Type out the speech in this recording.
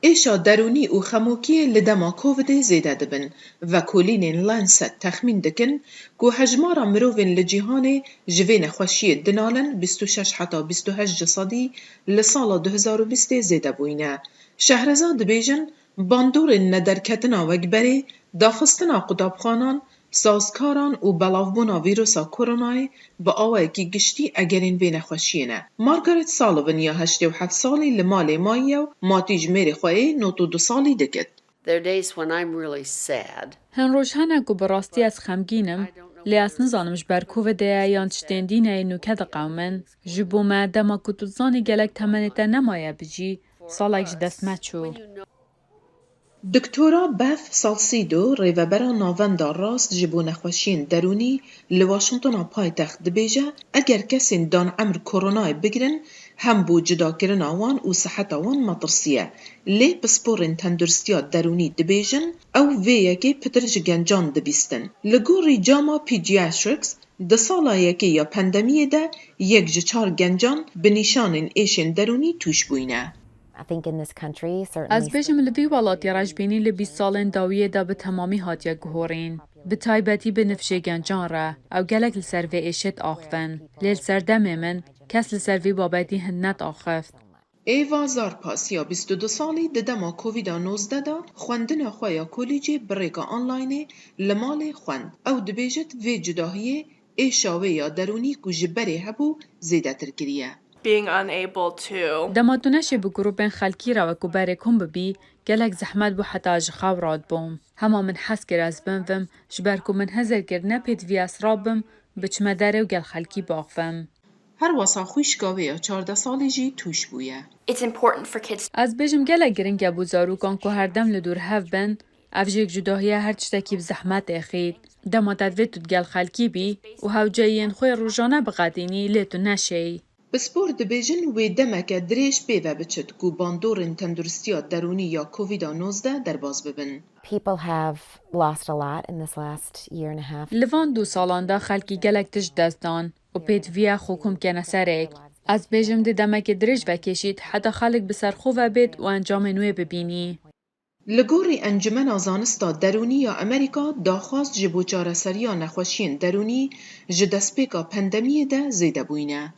ایشا درونی و خموکی لدما کووید زیده دبن و کولین لانست تخمین دکن که هجمارا مروفن لجیهان جوین خوشی دنالن 26 حتا 28 جسادی لسال 2020 زیده بوینه. شهرزاد بیجن باندور ندرکتنا وگبری داخستنا قطابخانان سازکاران و بلاوبونا ویروسا کرونای با آوائکی گشتی اگرین بین خوشینه. مارگارت سالوون یا 87 سالی لمال مایو ماتیج میری خواهی 92 سالی دکت. There are days when I'm really sad. هن روشهنه که براستی از خمگینم لیاس نزانمش بر کوویده یان تشتندینه نوکد قومن جبو ما دما کتوزانی گلک تمنیتا نمایه بجی سالک جدست مچو. دکتورا بث سالسیدو ریوبرا ناوندا راست جبو نخوشین درونی لواشنطن پایتخت دبیجه اگر کسین دان عمر کرونای بگرن هم بو جدا کرن آوان و صحت آوان مطرسیه لی پسپورین تندرستیا درونی دبیجن او ویهکی پترج گنجان دبیستن. لگوری جاما پیدیاتریکس ده سالا یکی یا پندمیه ده یک جچار گنجان بنیشان ایشن درونی توش بوینه. I think in this country, certainly. از بیشم لوی والاتی رجبینی لبی سالن داویه دا به تمامی هاتیا گهورین. به تایبتی به نفشه گنجان را او گلک لسروی ایشت آخفن. لیل سردمه من کس لسروی بابتی هنت آخفت. ایوا زارپاس یا 22 سالی ددما کووید 19 دا خواندن خوایا کولیجی بریکا آنلاینه لمال خوند او دبیجت وی جداهیه ایشاوه یا درونی که جبری هبو زیده ترکریه. Being unable to. دماتونش به گروبین خلکی را و کبره کن ببی گلک زحمت بو حتی اج خوارات بوم. هما من حس کر از بنفم جبرکو من هزر کر نپید وی اسرابم بچ مداره و گل خلکی باقفم. هر واسا خوشگاوه یا 14 سالی جی توش بویه. It's important for kids. از بیشم گلک گرنگ ابو زاروکان که هر دم لدور هف بن افجیک جداهیه هر چتکی بزحمت اخید. دماتت ویتود گل خلکی بی و هاو جایین خوی روزانه بقدینی لیتو نشی. بسپور دبیجن وی دمک دریش بیوه بچد که باندورن تندرستیا درونی یا کووید 19 در باز ببن. People have lost a lot in this last year and a half. لوان 2 سالان دا خلکی گلک تش دستان و پید ویا خوکم کنه سرک. از بیشم ده دمک دریش و کشید حتی خلق بسر خواه بید و انجام نوی ببینی. لگوری انجمن آزانستا درونی یا امریکا داخواست جبو چاره سریا نخوشین درونی جدسپیکا پندمیه ده زیده بوینه.